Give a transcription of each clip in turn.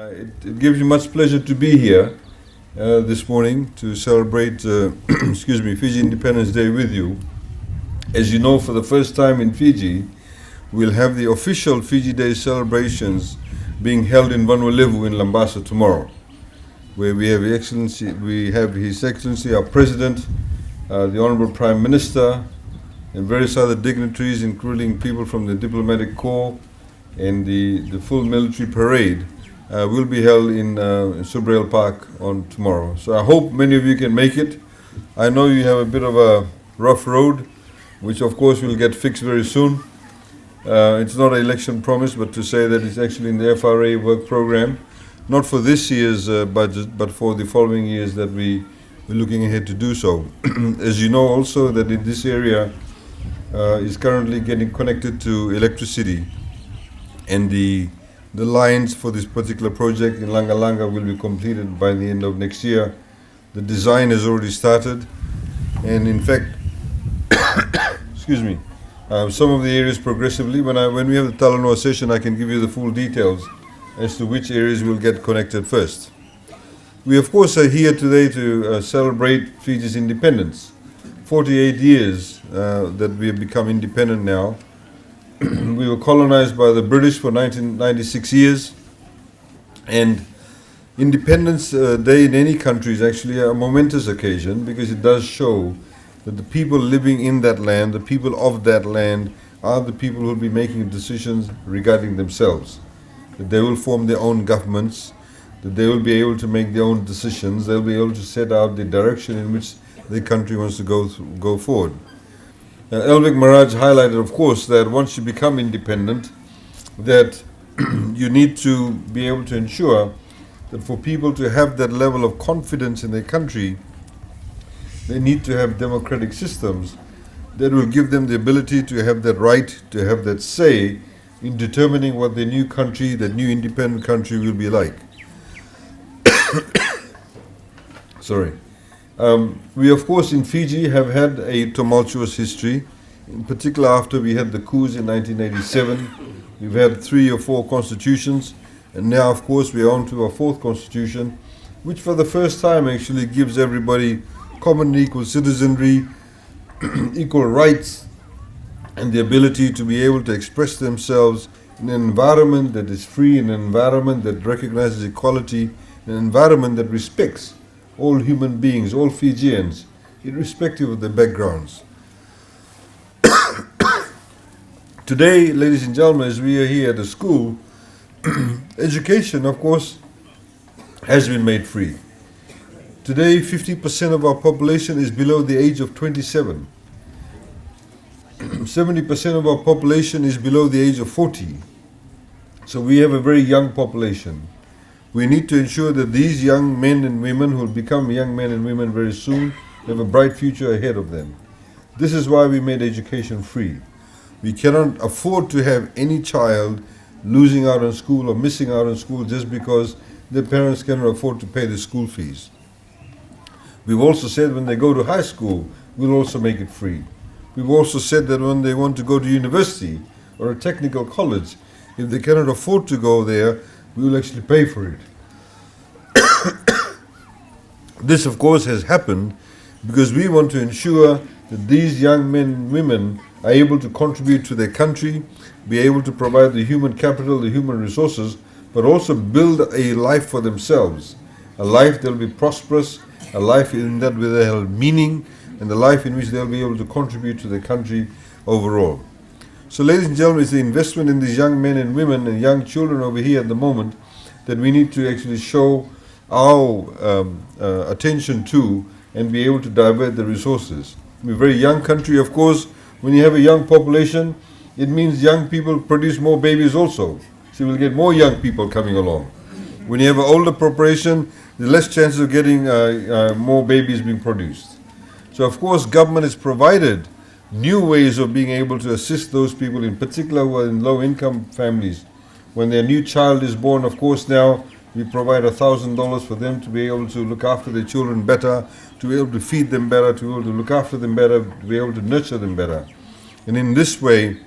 It gives me much pleasure to be here this morning to celebrate Fiji Independence Day with you. As you know, for the first time in Fiji, we'll have the official Fiji Day celebrations being held in Vanuatu in Labasa tomorrow, where we have His Excellency, our President, the Honorable Prime Minister, and various other dignitaries, including people from the Diplomatic Corps, and the full military parade will be held in Subrail Park on tomorrow. So I hope many of you can make it. I know you have a bit of a rough road, which of course will get fixed very soon. It's not an election promise, but to say that it's actually in the FRA work program, not for this year's budget, but for the following years that we're looking ahead to do so. As you know also that in this area is currently getting connected to electricity, and the lines for this particular project in Lagalaga will be completed by the end of next year. The design has already started, and in fact, some of the areas progressively. When we have the Talanoa session, I can give you the full details as to which areas will get connected first. We of course are here today to celebrate Fiji's independence. 48 years that we have become independent now. We were colonized by the British for 96 years, and Independence Day in any country is actually a momentous occasion because it does show that the people living in that land, the people of that land, are the people who will be making decisions regarding themselves. That they will form their own governments, that they will be able to make their own decisions, they'll be able to set out the direction in which the country wants to go forward. Elvik Maharaj highlighted, of course, that once you become independent, that you need to be able to ensure that for people to have that level of confidence in their country, they need to have democratic systems that will give them the ability to have that right, to have that say in determining what the new country, the new independent country will be like. Sorry. We of course in Fiji have had a tumultuous history, in particular after we had the coups in 1987. We've had 3 or 4 constitutions, and now of course we are on to our 4th constitution, which for the first time actually gives everybody common and equal citizenry, equal rights, and the ability to be able to express themselves in an environment that is free, in an environment that recognizes equality, an environment that respects all human beings, all Fijians, irrespective of their backgrounds. Today, ladies and gentlemen, as we are here at the school, education, of course, has been made free. Today, 50% of our population is below the age of 27. 70% of our population is below the age of 40. So we have a very young population. We need to ensure that these young men and women who will become young men and women very soon have a bright future ahead of them. This is why we made education free. We cannot afford to have any child losing out on school or missing out on school just because their parents cannot afford to pay the school fees. We've also said when they go to high school, we'll also make it free. We've also said that when they want to go to university or a technical college, if they cannot afford to go there, we will actually pay for it. This, of course, has happened because we want to ensure that these young men and women are able to contribute to their country, be able to provide the human capital, the human resources, but also build a life for themselves, a life that will be prosperous, a life in that will have meaning, and a life in which they'll be able to contribute to the country overall. So, ladies and gentlemen, it's the investment in these young men and women and young children over here at the moment that we need to actually show our attention to and be able to divert the resources. We're a very young country, of course. When you have a young population, it means young people produce more babies also. So we'll get more young people coming along. When you have an older population, there's less chances of getting more babies being produced. So of course, government has provided new ways of being able to assist those people, in particular who are in low-income families. When their new child is born, of course, now we provide $1,000 for them to be able to look after their children better, to be able to feed them better, to be able to look after them better, to be able to nurture them better. And in this way,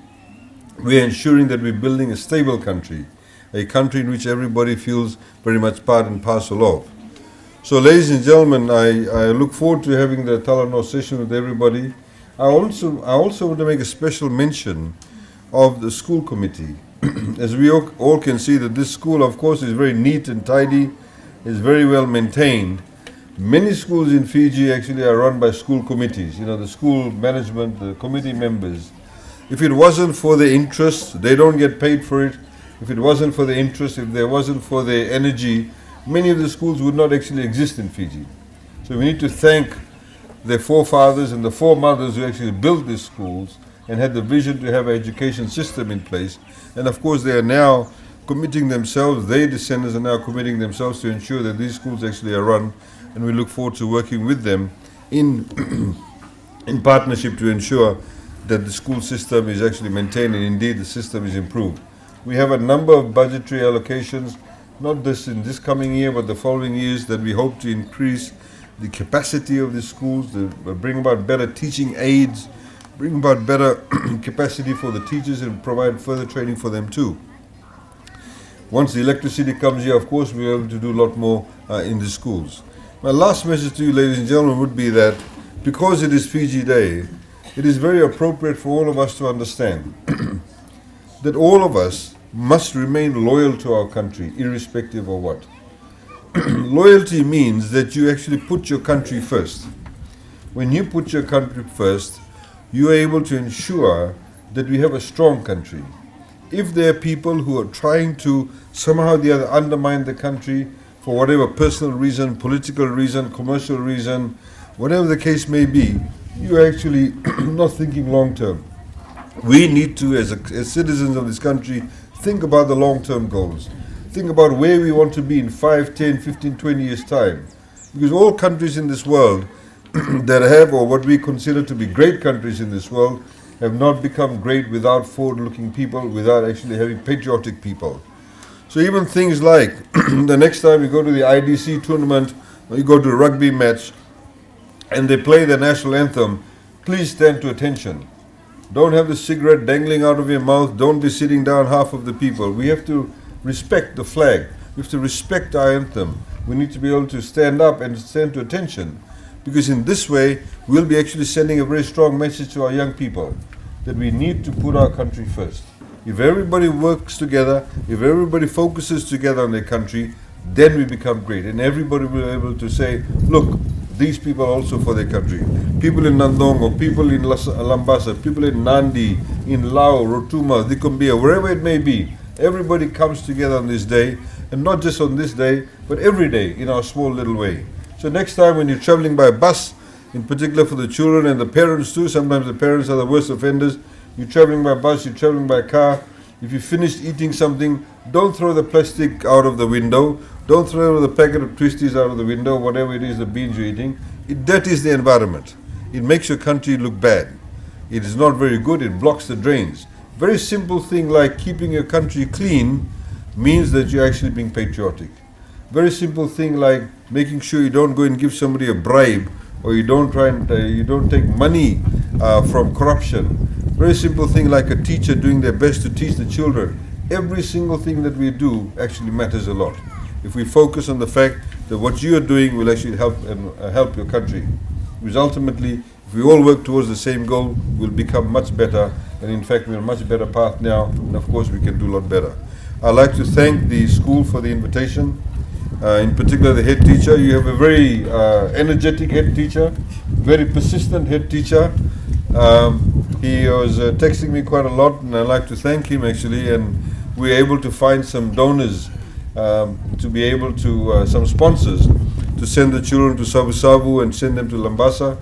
we are ensuring that we're building a stable country, a country in which everybody feels very much part and parcel of. So, ladies and gentlemen, I look forward to having the Talanoa session with everybody. I also want to make a special mention of the school committee. As we all can see, that this school, of course, is very neat and tidy, is very well maintained. Many schools in Fiji actually are run by school committees, the school management, the committee members. If it wasn't for their interest, they don't get paid for it. If it wasn't for the interest, if there wasn't for their energy, many of the schools would not actually exist in Fiji. So we need to thank their forefathers and the foremothers who actually built these schools and had the vision to have an education system in place. And of course, they are now committing themselves, their descendants are now committing themselves to ensure that these schools actually are run, and we look forward to working with them in partnership to ensure that the school system is actually maintained and indeed the system is improved. We have a number of budgetary allocations, not just in this coming year, but the following years, that we hope to increase the capacity of the schools, to bring about better teaching aids, bring about better capacity for the teachers, and provide further training for them too. Once the electricity comes here, of course, we're able to do a lot more in the schools. My last message to you, ladies and gentlemen, would be that because it is Fiji Day, it is very appropriate for all of us to understand that all of us must remain loyal to our country, irrespective of what. Loyalty means that you actually put your country first. When you put your country first, you are able to ensure that we have a strong country. If there are people who are trying to somehow or the other undermine the country for whatever personal reason, political reason, commercial reason, whatever the case may be, you are actually not thinking long term. We need to, as citizens of this country, think about the long-term goals. Think about where we want to be in 5, 10, 15, 20 years' time. Because all countries in this world that have, or what we consider to be great countries in this world, have not become great without forward-looking people, without actually having patriotic people. So even things like the next time you go to the IDC tournament, or you go to a rugby match, and they play the national anthem, please stand to attention. Don't have the cigarette dangling out of your mouth. Don't be sitting down half of the people. We have to respect the flag. We have to respect our anthem. We need to be able to stand up and stand to attention. Because in this way, we'll be actually sending a very strong message to our young people that we need to put our country first. If everybody works together, if everybody focuses together on their country, then we become great. And everybody will be able to say, look, these people are also for their country. People in Nandongo, people in Labasa, people in Nandi, in Lao, Rotuma, Dikumbia, wherever it may be, everybody comes together on this day, and not just on this day, but every day in our small little way. So next time when you're traveling by bus, in particular for the children and the parents too, sometimes the parents are the worst offenders. You're traveling by bus, you're traveling by car. If you finished eating something, don't throw the plastic out of the window. Don't throw the packet of twisties out of the window, whatever it is, the beans you're eating. It dirties the environment. It makes your country look bad. It is not very good. It blocks the drains. Very simple thing like keeping your country clean means that you're actually being patriotic. Very simple thing like making sure you don't go and give somebody a bribe, or you don't take money from corruption. Very simple thing like a teacher doing their best to teach the children. Every single thing that we do actually matters a lot. If we focus on the fact that what you are doing will actually help your country. Because ultimately, if we all work towards the same goal, we'll become much better. And in fact, we're on a much better path now. And of course, we can do a lot better. I'd like to thank the school for the invitation. In particular, the head teacher. You have a very energetic head teacher, very persistent head teacher. He was texting me quite a lot, and I'd like to thank him actually. And we were able to find some donors to be able to, some sponsors, to send the children to Savu Savu and send them to Labasa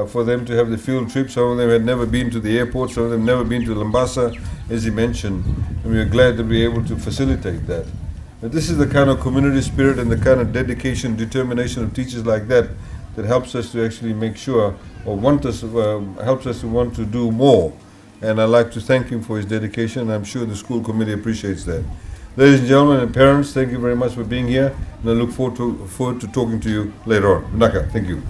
for them to have the field trip. Some of them had never been to the airport, some of them never been to Labasa, as he mentioned, and we are glad that we are able to facilitate that. But this is the kind of community spirit and the kind of dedication, determination of teachers like that that helps us to actually make sure, or helps us to want to do more. And I'd like to thank him for his dedication. I'm sure the school committee appreciates that. Ladies and gentlemen and parents, thank you very much for being here, and I look forward to talking to you later on. Naka, thank you.